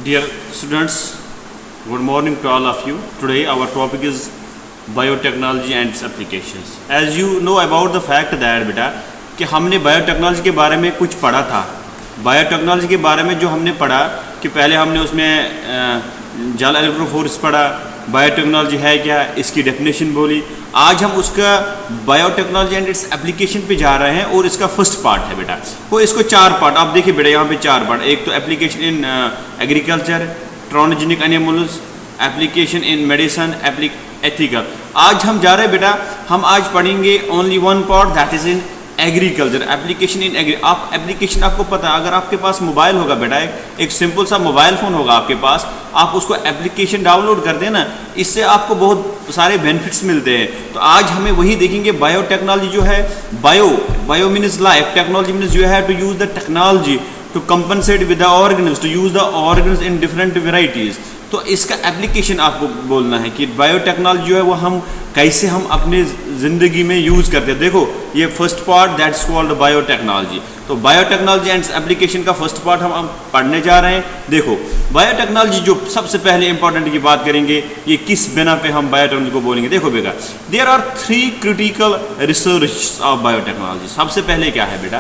Dear students, good morning to all of you. Today our topic is biotechnology and its applications. As you know about the fact that बेटा कि हमने biotechnology के बारे में कुछ पढ़ा था। बायोटेक्नोलॉजी के बारे में जो हमने पढ़ा कि पहले हमने उसमें जाल इलेक्ट्रोफोर्स पढ़ा, बायोटेक्नोलॉजी है क्या, इसकी डेफिनेशन बोली। आज हम उसका बायोटेक्नोलॉजी एंड इट्स एप्लीकेशन पे जा रहे हैं और इसका फर्स्ट पार्ट है बेटा। वो इसको चार पार्ट आप देखिए बेटा, यहाँ पे चार पार्ट। एक तो application in agriculture, transgenic animals, application in medicine, ethical. आज हम जा रहे हैं बेटा, हम आज पढ़ेंगे only one part that is in agriculture, application in agree. आप एप्लीकेशन आपको पता है, अगर आपके पास मोबाइल होगा बेटा, एक सिंपल सा मोबाइल फ़ोन होगा आपके पास, आप उसको एप्लीकेशन डाउनलोड कर देना, इससे आपको बहुत सारे बेनिफिट्स मिलते हैं। तो आज हमें वही देखेंगे। बायोटेक्नोलॉजी जो है, bio means life, technology means you have to use the technology to compensate with the organs, to use the organs in different varieties. तो इसका एप्लीकेशन आपको बोलना है कि बायोटेक्नोलॉजी जो है वो हम कैसे हम अपने ज़िंदगी में यूज़ करते हैं। देखो ये first part that's called biotechnology. तो बायोटेक्नोलॉजी एंड एप्लीकेशन का फर्स्ट पार्ट हम पढ़ने जा रहे हैं। देखो बायोटेक्नोलॉजी जो सबसे पहले इंपॉर्टेंट की बात करेंगे, ये किस बिना पे हम बायोटेक्नोलॉजी को बोलेंगे। देखो बेटा, there are 3 critical research of biotechnology. सबसे पहले क्या है बेटा,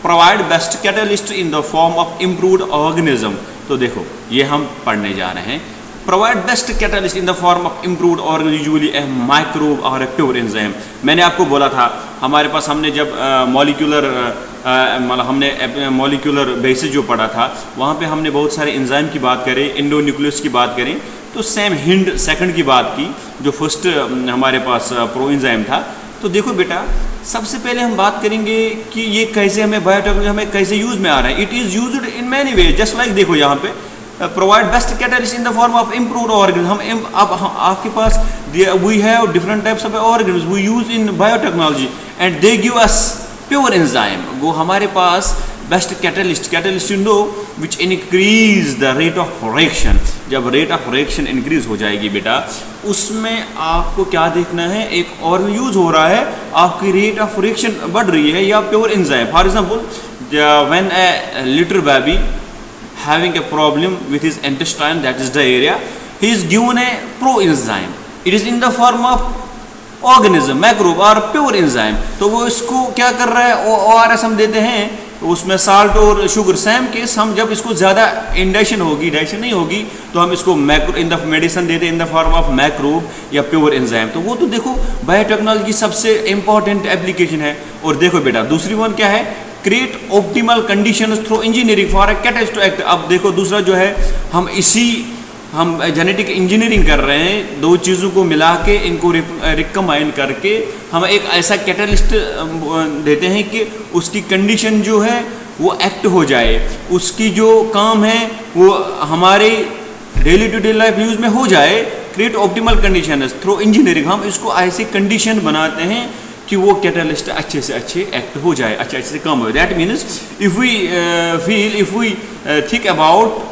provide best catalyst in the form of improved organism. तो देखो ये हम पढ़ने जा रहे हैं। Provide best catalyst in the form of improved organism, usually a microbe और ए प्योर एंजाइम। मैंने आपको बोला था हमारे पास, हमने जब मॉलिक्यूलर मतलब हमने मॉलिक्यूलर बेसिस जो पढ़ा था, वहाँ पे हमने बहुत सारे एंजाइम की बात करें, एंडोन्यूक्लियस की बात करें, तो सेम हिंड सेकंड की बात की जो फर्स्ट हमारे पास प्रो एंजाइम था। तो देखो बेटा, सबसे पहले हम बात करेंगे कि ये कैसे हमें बायोटेक्नोलॉजी हमें कैसे यूज़ में आ रहा है। It is used in many way, just like देखो यहाँ पे provide best catalyst in the form of improved organ. हम अब आपके पास we have different types of organs we use in biotechnology and they give us pure enzyme. वो हमारे पास best catalyst you know which increase the rate of reaction. जब rate of reaction increase हो जाएगी बेटा, उसमें आपको क्या देखना है, एक और यूज हो रहा है, आपकी रेट ऑफ रिएक्शन बढ़ रही है या pure enzyme. For example when a little baby having a problem with his intestine, that is diarrhea, he is given a proenzyme. It is in the form of organism, microbe or pure enzyme. तो वो इसको क्या कर रहा है, ORS हम देते हैं, उसमें साल्ट और शुगर सेम केस। हम जब इसको ज़्यादा इंडाइजेशन होगी, डाइजेशन नहीं होगी, तो हम इसको मैक्रो इन द मेडिसिन देते हैं इन द फॉर्म ऑफ मैक्रोब या प्योर एंजाइम। तो वो तो देखो बायोटेक्नोलॉजी की सबसे इंपॉर्टेंट एप्लीकेशन है। और देखो बेटा दूसरी वन क्या है, create optimal conditions through engineering for a catalyst to act. अब देखो दूसरा जो है, हम जेनेटिक इंजीनियरिंग कर रहे हैं, दो चीज़ों को मिला के इनको रिकम्बाइन करके हम एक ऐसा कैटलिस्ट देते हैं कि उसकी कंडीशन जो है वो एक्ट हो जाए, उसकी जो काम है वो हमारे daily to day life use में हो जाए। Create optimal condition through engineering, हम इसको ऐसी कंडीशन बनाते हैं कि वो कैटलिस्ट अच्छे से अच्छे एक्ट हो जाए, अच्छे से काम हो। That means if we think about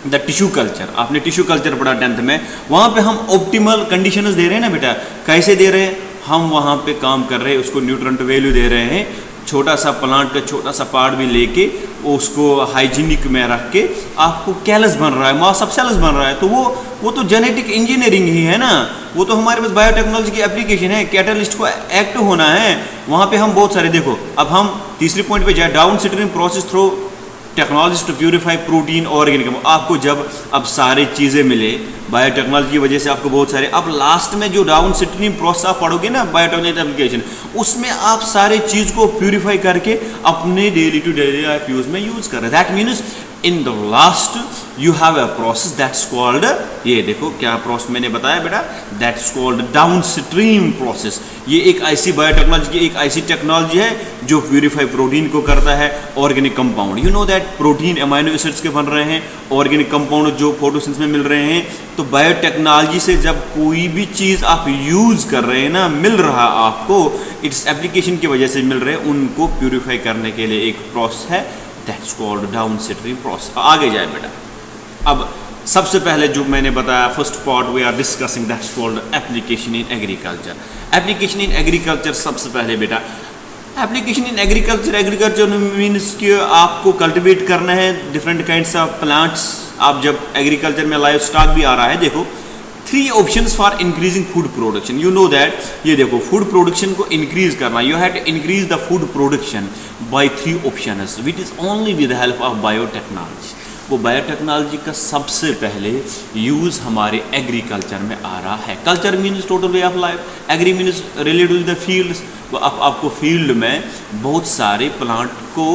the tissue culture, आपने टिश्यू कल्चर पढ़ा 10th में, वहाँ पे हम ऑप्टिमल कंडीशंस दे रहे हैं ना बेटा। कैसे दे रहे हैं, हम वहाँ पे काम कर रहे हैं, उसको न्यूट्रिएंट वैल्यू दे रहे हैं, छोटा सा प्लांट का छोटा सा पार्ट भी लेके उसको हाइजीनिक में रख के आपको कैलस बन रहा है, मास ऑफ सेल्स बन रहा है। तो वो तो जेनेटिक इंजीनियरिंग ही है ना, वो तो हमारे पास बायोटेक्नोलॉजी की एप्लीकेशन है। कैटलिस्ट को एक्ट होना है, वहाँ पे हम बहुत सारे देखो। अब हम तीसरे पॉइंट पे जाए, down stream process through technology to purify protein organic. आपको जब अब सारी चीज़ें मिले बायोटेक्नोलॉजी की वजह से, आपको बहुत सारे, अब लास्ट में जो डाउन स्ट्रीम प्रोसेस आप पढ़ोगे ना बायोटेक्नोलॉजी एप्लीकेशन, उसमें आप सारे चीज़ को प्यूरिफाई करके अपने daily to daily life use में यूज कर रहे हैं। That means in the last you have a process that's called, ये देखो क्या प्रोसेस मैंने बताया बेटा, that's called down stream process. ये एक ऐसी बायोटेक्नोलॉजी की एक ऐसी टेक्नोलॉजी है जो प्यूरिफाई प्रोटीन को करता है, organic compound. You know that protein amino acids के बन रहे हैं, ऑर्गेनिक कंपाउंड जो फोटोसिंथेसिस में मिल रहे हैं। तो बायोटेक्नोलॉजी से जब कोई भी चीज़ आप यूज़ कर रहे हैं ना, मिल रहा आपको, इट्स एप्लीकेशन की वजह से मिल रहे हैं, उनको प्यूरिफाई करने के लिए एक प्रोसेस है, that's called down stream process. आगे जाए बेटा, अब सबसे पहले जो मैंने बताया first part we are discussing that's called application in agriculture. Application in agriculture सबसे पहले बेटा application in agriculture, agriculture means कि आपको कल्टिवेट करना है डिफरेंट काइंड्स ऑफ प्लांट्स। आप जब एग्रीकल्चर में लाइव स्टॉक भी आ रहा है, देखो 3 options for increasing food production. You know that, ये देखो फूड प्रोडक्शन को इंक्रीज करना, you have to increase the food production by 3 options which is only with the help of biotechnology. वो बायोटेक्नोलॉजी का सबसे पहले यूज़ हमारे एग्रीकल्चर में आ रहा है। Culture means total way of life, agri means related to the fields. तो आपको फील्ड में बहुत सारे प्लांट को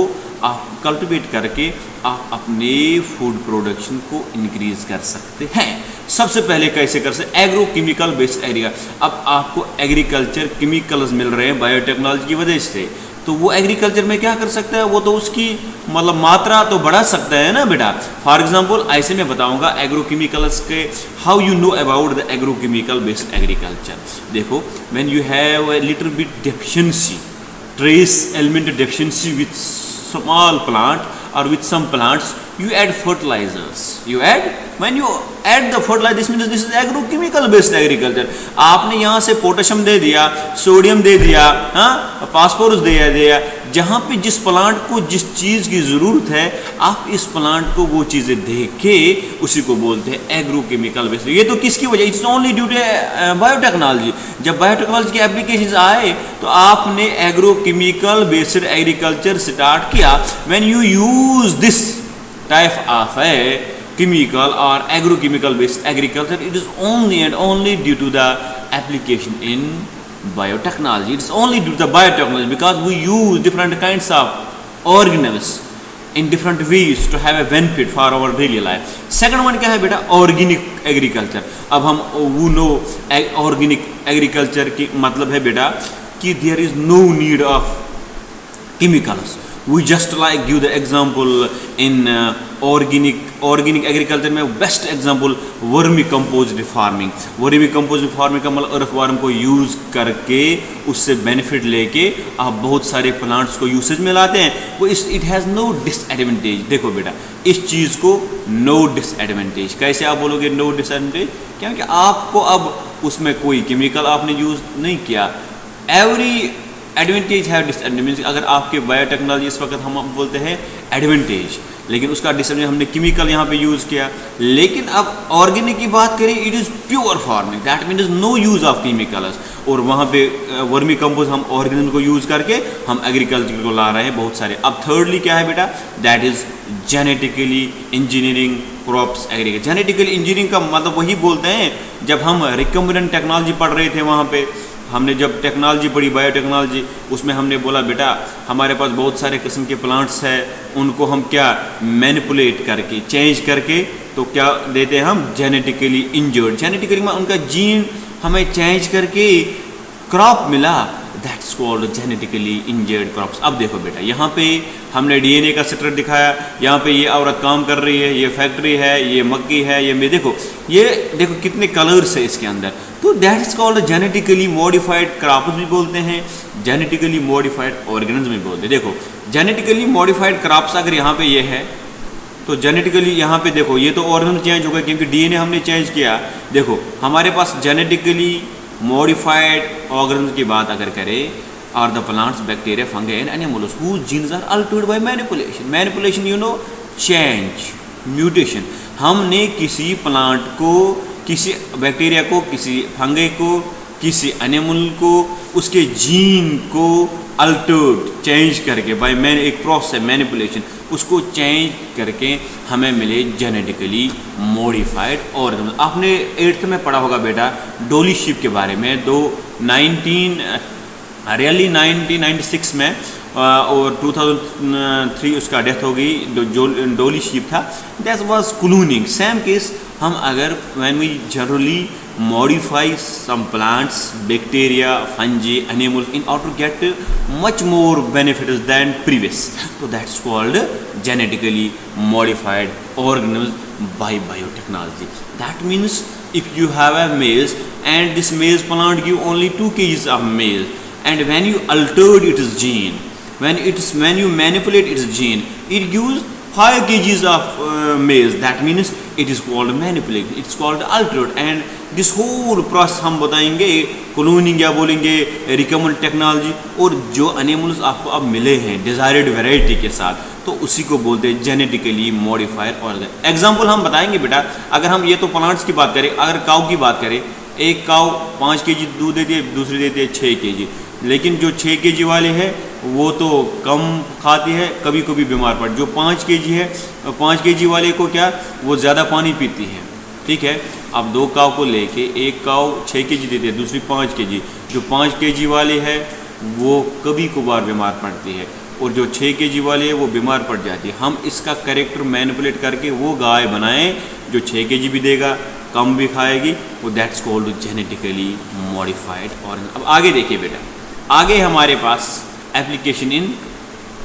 आप कल्टिवेट करके आप अपने फूड प्रोडक्शन को इंक्रीज कर सकते हैं। सबसे पहले कैसे कर सकते? Agro chemical based area. अब आपको एग्रीकल्चर केमिकल्स मिल रहे हैं बायोटेक्नोलॉजी की वजह से, तो वो एग्रीकल्चर में क्या कर सकता है? वो तो उसकी मतलब मात्रा तो बढ़ा सकता है ना बेटा। फॉर एग्जांपल ऐसे मैं बताऊंगा एग्रो केमिकल्स के how you know about the agro chemical based agriculture. देखो, when you have a little bit deficiency, trace element deficiency with small plant or with some plants, you add fertilizers. When you add the fertilizer, this means this is agrochemical based agriculture. आपने यहाँ से potassium दे दिया, sodium दे दिया, हाँ, phosphorus दे दिया। जहाँ पे जिस प्लांट को जिस चीज़ की ज़रूरत है, आप इस प्लांट को वो चीज़ें दे के उसी को बोलते हैं एग्रोकेमिकल बेस्ड। ये तो किसकी वजह? It's only due to biotechnology. जब बायोटेक्नोलॉजी की एप्लीकेशंस आए तो आपने एग्रोकेमिकल बेस्ड एग्रीकल्चर स्टार्ट किया। When you use this type of a chemical or agrochemical based agriculture, it is only and only due to the application in biotechnology. It's only due to the biotechnology because we use different kinds of organisms in different ways to have a benefit for our daily life. Second one क्या है बेटा? Organic agriculture. अब हम वो no organic agriculture की मतलब है बेटा कि there is no need of chemicals. We just like give the example in organic agriculture में best example vermi composed farming. Vermi composed farming का मतलब अर्थवर्म को यूज़ करके उससे बेनिफिट लेके आप बहुत सारे प्लांट्स को यूसेज में लाते हैं। वो इट हैज़ नो डिसएडवांटेज। देखो बेटा, इस चीज़ को नो डिसएडवांटेज कैसे आप बोलोगे नो डिसएडवांटेज? क्योंकि आपको अब उसमें कोई केमिकल आपने यूज़ नहीं किया। एवरी एडवांटेज है डिसएडवांटेज। अगर आपके बायोटेक्नोलॉजी इस वक्त हम बोलते हैं एडवांटेज, लेकिन उसका डिसएडवांटेज हमने केमिकल यहाँ पे यूज़ किया। लेकिन अब ऑर्गेनिक की बात करें, it is pure farming, that means no use of chemicals. और वहाँ पे वर्मी कंपोज हम ऑर्गेनिज्म को यूज़ करके हम एग्रीकल्चर को ला रहे हैं बहुत सारे। अब थर्डली क्या है बेटा? That is genetically engineering crops agriculture. Genetically engineering का मतलब वही बोलते हैं, जब हम रिकम्बिनेंट टेक्नोलॉजी पढ़ रहे थे वहाँ पे हमने जब टेक्नोलॉजी पढ़ी बायोटेक्नोलॉजी, उसमें हमने बोला बेटा हमारे पास बहुत सारे किस्म के प्लांट्स हैं, उनको हम क्या मैनिपुलेट करके चेंज करके तो क्या देते हैं हम जेनेटिकली इंजर्ड। जेनेटिकली में उनका जीन हमें चेंज करके क्रॉप मिला, that's called genetically injured crops. अब देखो बेटा, यहाँ पे हमने डीएनए का स्ट्रक्चर दिखाया, यहाँ पे ये औरत काम कर रही है, ये फैक्ट्री है, ये मक्की है, ये देखो कितने कलर्स है इसके अंदर। तो that is called genetically modified crops भी बोलते हैं, जेनेटिकली मॉडिफाइड ऑर्गेनिज्म भी बोलते हैं। देखो जेनेटिकली मॉडिफाइड क्रॉप्स अगर यहाँ पे ये है तो जेनेटिकली यहाँ पे देखो ये तो ऑर्गेनिज्म चेंज हो गया क्योंकि डीएनए हमने चेंज किया। देखो हमारे पास जेनेटिकली मॉडिफाइड ऑर्गेनिज्म की बात अगर करें, are the plants, bacteria, fungi and animals whose genes are altered by manipulation. Manipulation you know, change, mutation. हमने किसी प्लांट को, किसी बैक्टीरिया को, किसी फंगी को, किसी एनिमल को, उसके जीन को अल्टर्ड चेंज करके बाय एक प्रोसेस मैनिपुलेशन, उसको चेंज करके हमें मिले जेनेटिकली मॉडिफाइड ऑर्गेनिज्म। आपने 8th में पढ़ा होगा बेटा डोली शीप के बारे में। 1996 में और 2003 उसका डेथ हो गई, जो डोली शीप था, that was cloning. Same case हम अगर when we generally modify some plants, bacteria, fungi, animals in order to get much more benefits than previous. So that's called genetically modified organisms by biotechnology. That means if you have a maize and this maize plant give only 2 kgs of maize, and when you altered its gene, when you manipulate its gene, it gives 5 kgs of maize. That means it is called manipulation, it's called altered, and this whole process हम बताएंगे, cloning या बोलेंगे recommend technology, और जो animals आपको अब मिले हैं डिजायर्ड वैरायटी के साथ, तो उसी को बोलते हैं जेनेटिकली मॉडिफाइड ऑर्गेनिज्म। एग्जाम्पल हम बताएंगे बेटा, अगर हम ये तो प्लांट्स की बात करें, अगर काऊ की बात करें, एक काऊ 5 kg दूध देती है, दूसरी देती है 6 kg, लेकिन जो 6 kg वाले है वो तो कम खाती है, कभी कभी बीमार पड़। जो 5 kg है, 5 kg वाले को क्या, वो ज़्यादा पानी पीती है, ठीक है। अब 2 काऊ को लेके, एक काऊ 6 kg देती है, दूसरी 5 kg, जो 5 kg वाले है वो कभी कभार बीमार पड़ती है, और जो 6 kg वाली है वो बीमार पड़ जाती है। हम इसका कैरेक्टर मैनिपुलेट करके वो गाय बनाएं जो 6 kg भी देगा, कम भी खाएगी, वो that's called genetically modified organism. अब आगे देखिए बेटा, आगे हमारे पास एप्लीकेशन इन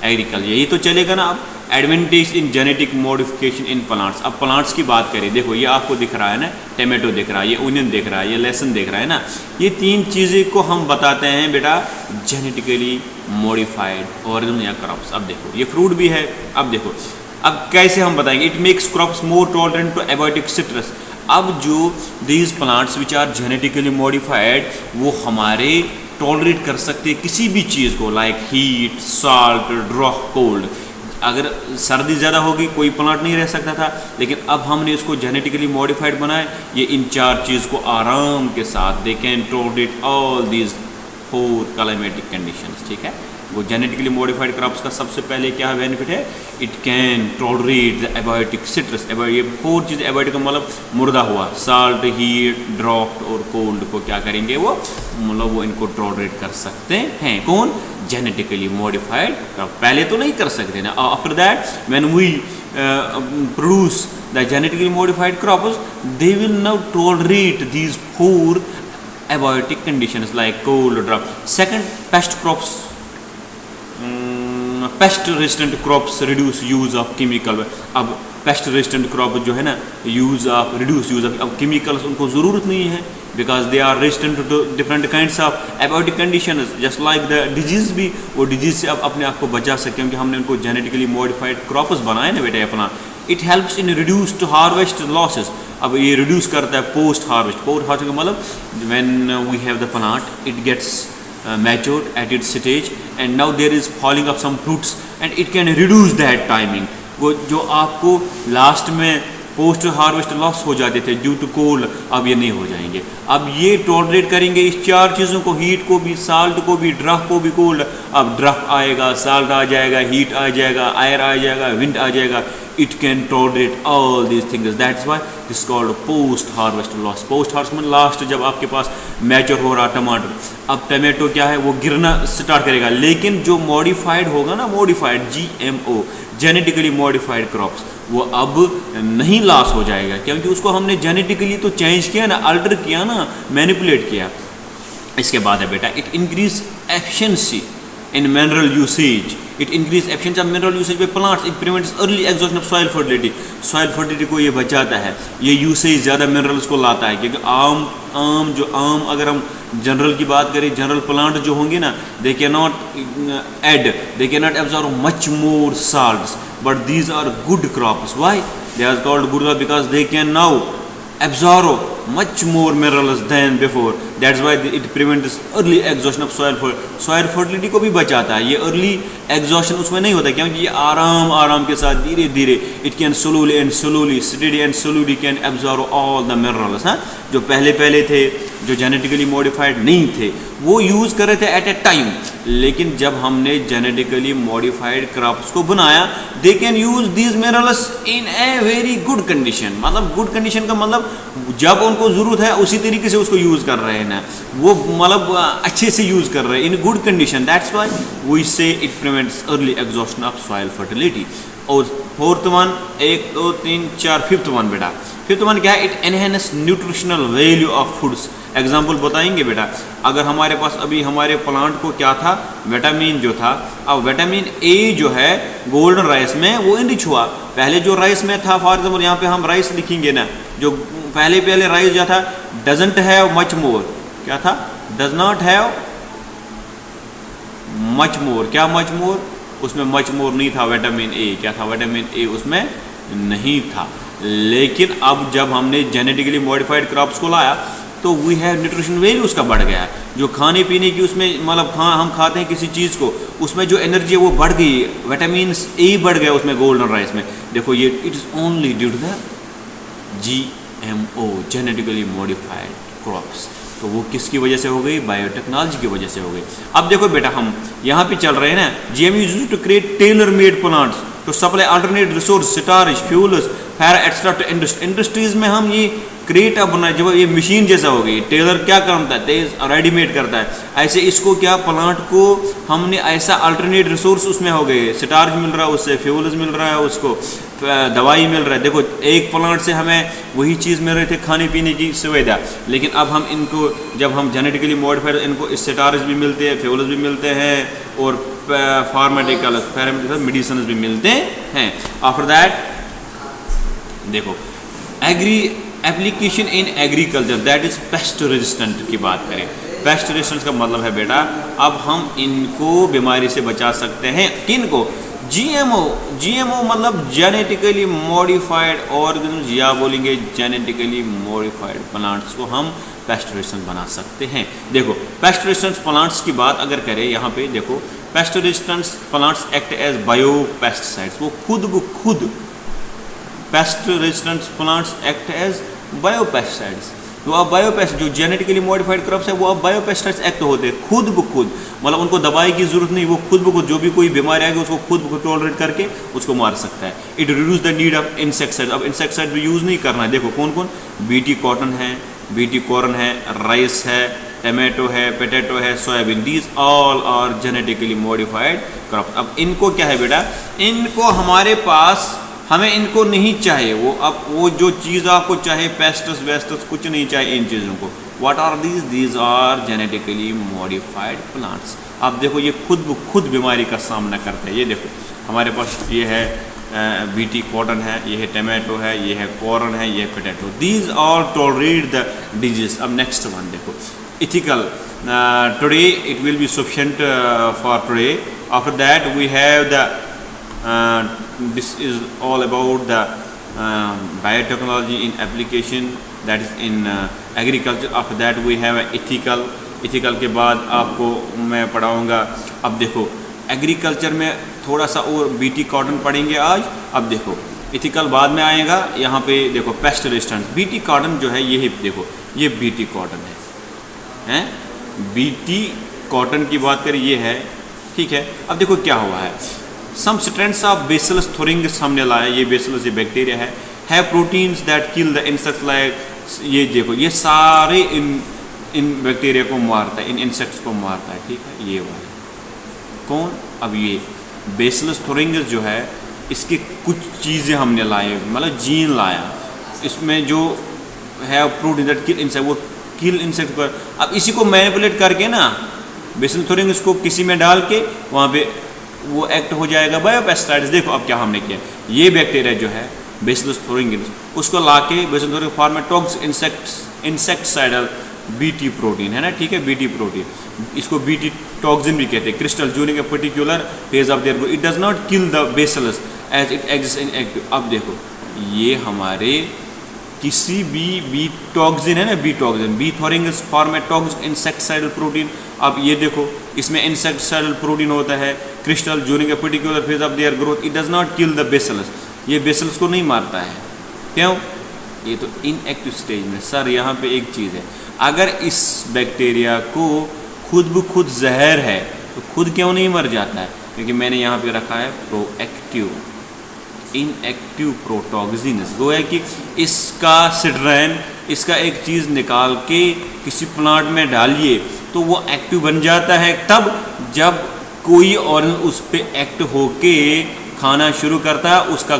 एग्रीकल्चर, यही तो चलेगा ना। अब advantage in genetic modification in plants. अब प्लांट्स की बात करें, देखो ये आपको दिख रहा है ना, टमाटो दिख रहा है, ये ओनियन दिख रहा है, ये लहसुन दिख रहा है ना, ये 3 चीज़ें को हम बताते हैं बेटा जेनेटिकली मॉडिफाइड ऑर्गेनिज्म या क्रॉप्स। अब देखो ये फ्रूट भी है, अब देखो अब कैसे हम बताएंगे, it makes crops more tolerant to abiotic stress. अब जो these plants which are genetically modified, वो हमारे टॉलरेट कर सकते हैं किसी भी चीज़ को, like heat, salt, drop, cold. अगर सर्दी ज़्यादा होगी कोई प्लांट नहीं रह सकता था, लेकिन अब हमने इसको जेनेटिकली मॉडिफाइड बनाया, ये इन 4 चीज़ को आराम के साथ they can tolerate all these 4 climatic conditions, ठीक है। वो जेनेटिकली मॉडिफाइड क्रॉप्स का सबसे पहले क्या बेनिफिट है, it can tolerate the abiotic citrus. ये 4 चीज़, एबायोटिक का मतलब मुर्दा हुआ, साल्ट, हीट, ड्रॉफ्ट और कोल्ड को क्या करेंगे, वो मतलब वो इनको टॉलरेट कर सकते हैं। कौन, जेनेटिकली मॉडिफाइड क्रॉप। पहले तो नहीं कर सकते ना। After that when we produce the genetically modified crops, they will now tolerate these 4 abiotic conditions like cold, drought. Second, pest crops, pest resistant crops reduce use of chemical. अब pest resistant crop जो है ना, use of reduce use of, अब chemicals उनको ज़रूरत नहीं है, because they are resistant to different kinds of abiotic conditions, just like the diseases भी, वो डिजीज़ से अब अपने आप को बचा सकते हैं, क्योंकि हमने उनको जेनेटिकली मॉडिफाइड क्रॉप्स बनाए ना बेटा अपना। It helps in reduce to harvest losses. अब ये रिड्यूस करता है पोस्ट हार्वेस्ट। पोस्ट हार्वेस्ट का मतलब when we have the plant, it gets matured at its stage and now there is falling of some fruits and it can reduce that timing। वो जो आपको last में post harvest loss हो जाते थे due to cold, अब ये नहीं हो जाएंगे। अब ये टॉलरेट करेंगे इस 4 चीज़ों को, हीट को भी, साल्ट को भी, ड्रफ को भी, कोल्ड। अब ड्रफ आएगा, साल्ट आ जाएगा, हीट आ जाएगा, आयर आ जाएगा, विंड आ जाएगा। It can tolerate all these things, that's why this called post harvest loss. Post harvest में लास्ट जब आपके पास मैच्योर हो रहा टमाटर, अब टमाटो क्या है, वो गिरना स्टार्ट करेगा। लेकिन जो मॉडिफाइड होगा ना, modified GMO, genetically modified crops, वो अब नहीं लॉस हो जाएगा, क्योंकि उसको हमने जेनेटिकली तो चेंज किया ना, अल्टर किया ना, मैनिपुलेट किया। इसके बाद है बेटा, it increase efficiency in mineral usage. It increase efficiency of mineral usage by plants. It prevents early exhaustion of soil fertility. Soil fertility को ये बचाता है, ये यूसेज ज़्यादा मिनरल्स को लाता है, क्योंकि आम अगर हम जनरल की बात करें, जनरल प्लांट जो होंगे ना, they can not absorb much more salts, but these are good crops. Why they are called good crops? Because they can now absorb much more minerals than before. That's why it prevents early exhaustion of soil fertility को भी बचाता है। ये early exhaustion उसमें नहीं होता, क्योंकि ये आराम के साथ धीरे धीरे it can steady and slowly can absorb all the minerals। हाँ, जो पहले थे, जो जेनेटिकली मॉडिफाइड नहीं थे, वो यूज़ कर रहे थे एट ए टाइम। लेकिन जब हमने जेनेटिकली मॉडिफाइड क्रॉप्स को बनाया, they can use these minerals in a very good condition. मतलब गुड कंडीशन का मतलब जब उनको ज़रूरत है उसी तरीके से उसको यूज़ कर रहे हैं ना, वो मतलब अच्छे से यूज़ कर रहे हैं in good condition. That's why we say it prevents early exhaustion of soil fertility. और 4th वन, 1 2 3 4, 5th वन बेटा, 5th वन क्या है, it enhance nutritional value of foods. Example बताएंगे बेटा, अगर हमारे पास अभी हमारे प्लांट को क्या था, विटामिन जो था, अब विटामिन A जो है गोल्डन राइस में वो इनरिच हुआ। पहले जो राइस में था, फॉर एग्जाम्पल यहाँ पे हम राइस लिखेंगे ना, जो पहले राइस जो था, डजंट हैव मच मोर, क्या था, does not have much more. क्या मच मोर, उसमें मच मोर नहीं था विटामिन A। क्या था, विटामिन A उसमें नहीं था। लेकिन अब जब हमने जेनेटिकली मॉडिफाइड क्रॉप्स को लाया तो वी हैव न्यूट्रिशन वैल्यू उसका बढ़ गया है। जो खाने पीने की उसमें मतलब हम खाते हैं किसी चीज़ को, उसमें जो एनर्जी है वो बढ़ गई, विटामिन ए बढ़ गया उसमें गोल्डन राइस में। देखो ये it is only due to the GMO, genetically modified crops. तो वो किसकी वजह से हो गई? बायोटेक्नोलॉजी की वजह से हो गई। अब देखो बेटा, हम यहाँ पे चल रहे हैं ना, GMO used to create tailor made plants to supply alternate resource, starch, fuels, fire extra to industries में हम ये क्रिएट अब बनाए। जब ये मशीन जैसा हो गई, टेलर क्या करता है? तेज रेडीमेड करता है। ऐसे इसको क्या प्लांट को हमने ऐसा अल्टरनेट रिसोर्स उसमें हो गए, स्टार्च मिल रहा है उससे, फ्यूल्स मिल रहा है उसको, दवाई मिल रहा है। देखो एक प्लांट से हमें वही चीज़ मिल रही थी, खाने पीने की सुविधा, लेकिन अब हम इनको जब हम जेनेटिकली मॉडिफाइड इनको स्टार्च भी मिलते हैं, फ्यूल्स भी मिलते हैं और फार्मास्यूटिकल मेडिसिन भी मिलते हैं। आफ्टर दैट देखो agri application in agriculture, that is pest resistant की बात करें। पेस्ट रेजिस्टेंस का मतलब है बेटा, अब हम इनको बीमारी से बचा सकते हैं। किन को? GMO मतलब जेनेटिकली मॉडिफाइड ऑर्गेनिज्म, या बोलेंगे जेनेटिकली मॉडिफाइड प्लांट्स को हम पेस्ट रेजिस्टेंट बना सकते हैं। देखो पेस्ट रेजिस्टेंट प्लांट्स की बात अगर करें, यहाँ पे देखो pest resistant plants act as bio pesticides. वो खुद pest resistant plants act as biopesticides. तो अब बायोपेस्ट जो जेनेटिकली मॉडिफाइड क्रॉप्स है वो अब बायोपेस्टिसाइड्स एक्ट होते हैं खुद ब खुद, मतलब उनको दवाई की जरूरत नहीं, वो खुद ब खुद जो भी कोई बीमारी आएगी उसको खुद ब खुद टॉलरेट करके उसको मार सकता है। It reduce the need of insecticide. अब इंसेक्टिसाइड भी यूज़ नहीं करना है। देखो कौन कौन? BT कॉटन है, BT कॉर्न है, राइस है, टमाटो है, पोटैटो है, soybean, these all are genetically modified crop. अब इनको क्या है बेटा, इनको हमारे पास हमें इनको नहीं चाहिए। वो जो चीज़ आपको चाहे, पेस्ट्स वेस्ट्स कुछ नहीं चाहिए इन चीज़ों को। What are these? These are genetically modified plants. अब देखो ये खुद बीमारी का सामना करते हैं। ये देखो हमारे पास ये है BT कॉटन है, ये है टमाटो है, ये है कॉर्न है, ये है potato. These all tolerate the disease. अब नेक्स्ट वन देखो ethical. Today it will be sufficient for today. After that we have the this is all about the biotechnology in application, that is in agriculture. After that we have ethical. के बाद आपको मैं पढ़ाऊँगा। अब देखो agriculture में थोड़ा सा और BT कॉटन पढ़ेंगे आज। अब देखो इथिकल बाद में आएगा। यहाँ पे देखो पेस्ट रेजिस्टेंस। BT कॉटन जो है ये देखो ये BT कॉटन है, BT कॉटन की बात करें ये है, ठीक है। अब देखो क्या हुआ है, सम स्ट्रेंड्स ऑफ बेसिलस थोरिंगस हमने लाया। ये बेसिलस ये बैक्टीरिया है proteins that kill the insects like. ये देखो ये सारे इन बैक्टीरिया को मारता है, इन इंसेक्ट्स को मारता है, ठीक है। ये वाला कौन? अब ये बेसिलस थोरिंगस जो है इसकी कुछ चीज़ें हमने लाए, मतलब जीन लाया, इसमें जो है प्रोटीन दैट किल इंसेक्ट, वो किल इंसेक्ट पर। अब इसी को मैनिपुलेट करके ना बेसिलस थोरिंगस को किसी में डाल के वहाँ पे वो एक्ट हो जाएगा बायोपेस्टिसाइड्स। देखो अब क्या हमने किया, ये बैक्टीरिया जो है बेसिलस थोरिंगस उसको ला के बेसिलस थोरिंगस फॉर्म में टॉक्स इंसेक्टिसाइडल BT प्रोटीन है ना, ठीक है। BT प्रोटीन, इसको BT टॉक्सिन भी कहते हैं। Crystal during a particular phase of their growth it does not kill the bacillus as it exist in active. अब देखो ये हमारे किसी भी बी टॉक्सिन है ना, B toxin, B thuringiensis form a toxic insecticidal protein. अब ये देखो इसमें इंसेक्टिसाइडल प्रोटीन होता है crystal during a particular phase of their growth it does not kill the bacillus. ये बेसिलस को नहीं मारता है, क्यों? ये तो इनएक्टिव स्टेज में। सर यहाँ पे एक चीज़ है, अगर इस बैक्टीरिया को खुद ब खुद जहर है तो खुद क्यों नहीं मर जाता है? क्योंकि मैंने यहाँ पे रखा है प्रोएक्टिव, इनएक्टिव प्रोटॉक्सिन्स। वो है कि इसका सिट्रेन, इसका एक चीज़ निकाल के किसी प्लांट में डालिए तो वो एक्टिव बन जाता है तब जब कोई और उस पर एक्ट होके खाना शुरू करता है, उसका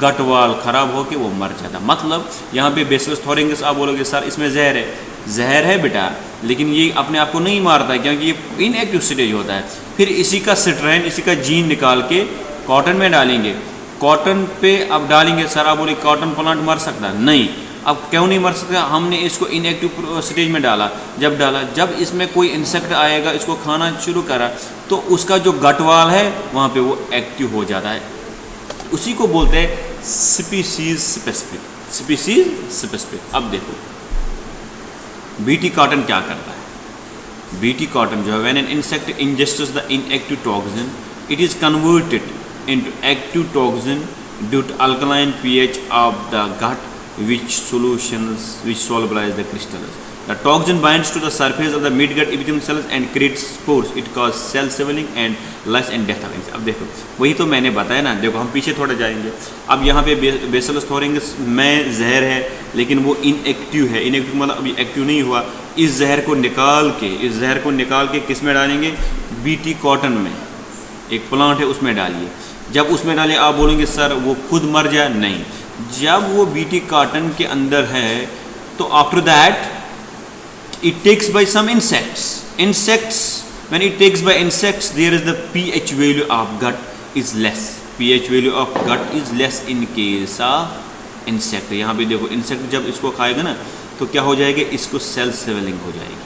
गट वाल खराब होके वो मर जाता। मतलब यहाँ पे बेसिलस थोरिंगस आप बोलोगे सर इसमें जहर है बेटा, लेकिन ये अपने आप को नहीं मारता है क्योंकि ये इनएक्टिव स्टेज होता है। फिर इसी का सिट्रेन, इसी का जीन निकाल के कॉटन में डालेंगे, कॉटन पे अब डालेंगे। सर आप बोले कॉटन प्लांट मर सकता है? नहीं। अब क्यों नहीं मर सकता? हमने इसको इनएक्टिव स्टेज में डाला। जब इसमें कोई इंसेक्ट आएगा इसको खाना शुरू करा तो उसका जो गट वाल है वहाँ पे वो एक्टिव हो जाता है। उसी को बोलते हैं स्पीसीज स्पेसिफिक। अब देखो बीटी कॉटन क्या करता है। बीटी कॉटन जो है, when an insect ingests the inactive toxin it is converted into active toxin due to alkaline pH of the gut which solubilize the crystals. The toxin binds to the surface of the mid-gut epithelial cells and creates spores. It causes cell swelling and loss and death of insect. अब देखो वही तो मैंने बताया ना, देखो हम पीछे थोड़ा जाएंगे। अब यहाँ पे बेसिलस थोरिंगस में जहर है लेकिन वो इनएक्टिव है। इनएक्टिव मतलब अभी एक्टिव नहीं हुआ। इस जहर को निकाल के किस में डालेंगे? बीटी कॉटन में, एक प्लांट है उसमें डालिए। जब उसमें डालिए आप बोलेंगे सर वो खुद मर जाए, नहीं। जब वो बीटी कॉटन के अंदर है तो after that it takes by some insects when it takes by insects there is the pH value of gut is less in case of insect। यहाँ पे देखो इंसेक्ट जब इसको खाएगा ना तो क्या हो जाएगा, इसको सेल स्वेलिंग हो जाएगी।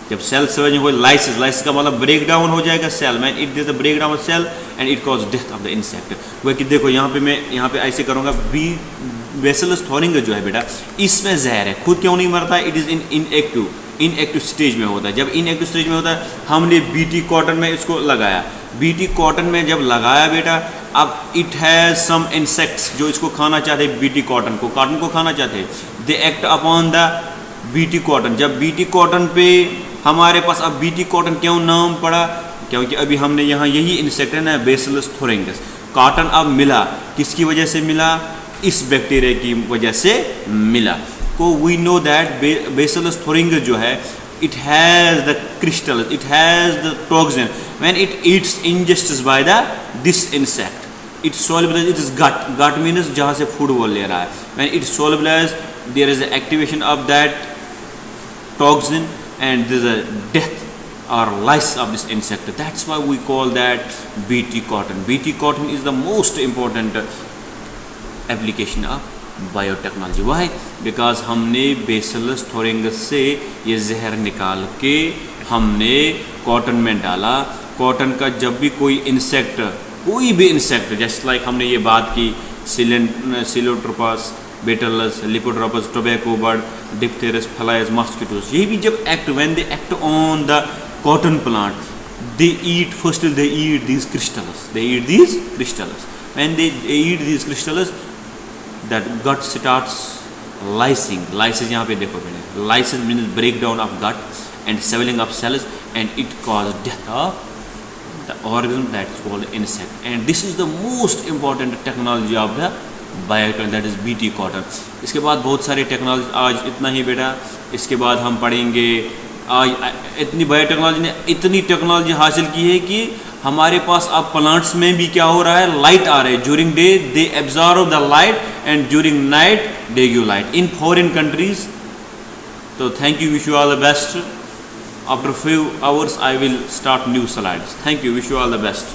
जब सेल स्वेलिंग हो, लाइसिस का मतलब ब्रेक डाउन हो जाएगा cell, main it is the break down of cell and it cause death of the insect. वह कि देखो यहाँ पे मैं यहाँ पे ऐसे करूँगा, बेसिलस थोरिंगस जो है बेटा इसमें जहर है, खुद क्यों नहीं मरता है? इट इज़ इनएक्टिव स्टेज में होता है। जब इनएक्टिव स्टेज में होता है हमने बीटी कॉटन में इसको लगाया। बीटी कॉटन में जब लगाया बेटा, अब इट हैज़ सम इंसेक्ट्स जो इसको खाना चाहते हैं, बीटी कॉटन को खाना चाहते हैं। They act upon the BT cotton. जब बीटी कॉटन पे हमारे पास, अब बीटी कॉटन क्यों नाम पड़ा? क्योंकि अभी हमने यहाँ यही इंसेक्ट है ना, बेसिलस थोरिंगस। कॉटन अब मिला, किसकी वजह से मिला? इस बैक्टीरिया की वजह से मिला। को वी नो दैट बेसिलस थोरिंगस जो है it has the crystal, it has the toxin. When it eats ingested by this insect, it solubilizes, it is gut means जहाँ से फूड वो ले रहा है। When it solubilizes, there is the activation of that toxin and there is a death or lice of this insect. That's why we call that BT cotton. BT cotton is the most important application of biotechnology. Why? Because हमने bacillus thuringiensis से ये जहर निकाल के हमने cotton में डाला। Cotton का जब भी कोई भी इंसेक्ट जैसे लाइक हमने ये बात की सिलोट्रोपस, बेटलस, लिपोट्रोपस, टोबैको बर्ड, डिप्थेरिस, फ्लाइज, मॉस्किटोस, ये भी जब when they act on the cotton plant they eat these crystals. When they eat these crystals, that gut starts lysing. Lysis यहाँ पे देखो मैंने, lysis means breakdown of gut and swelling of cells, and it causes death of the organism that is called insect. And this is the most important technology of the biotechnology, that is BT cotton. इसके बाद बहुत सारे technology, आज इतना ही बेटा। इसके बाद हम पढ़ेंगे, आज इतनी बायोटेक्नोलॉजी ने इतनी टेक्नोलॉजी हासिल की है कि हमारे पास अब प्लांट्स में भी क्या हो रहा है, लाइट आ रहा है। During day they absorb the light and during night they give light in foreign countries. तो thank you, wish you all the best. After few hours I will start new slides. Thank you, wish you all the best.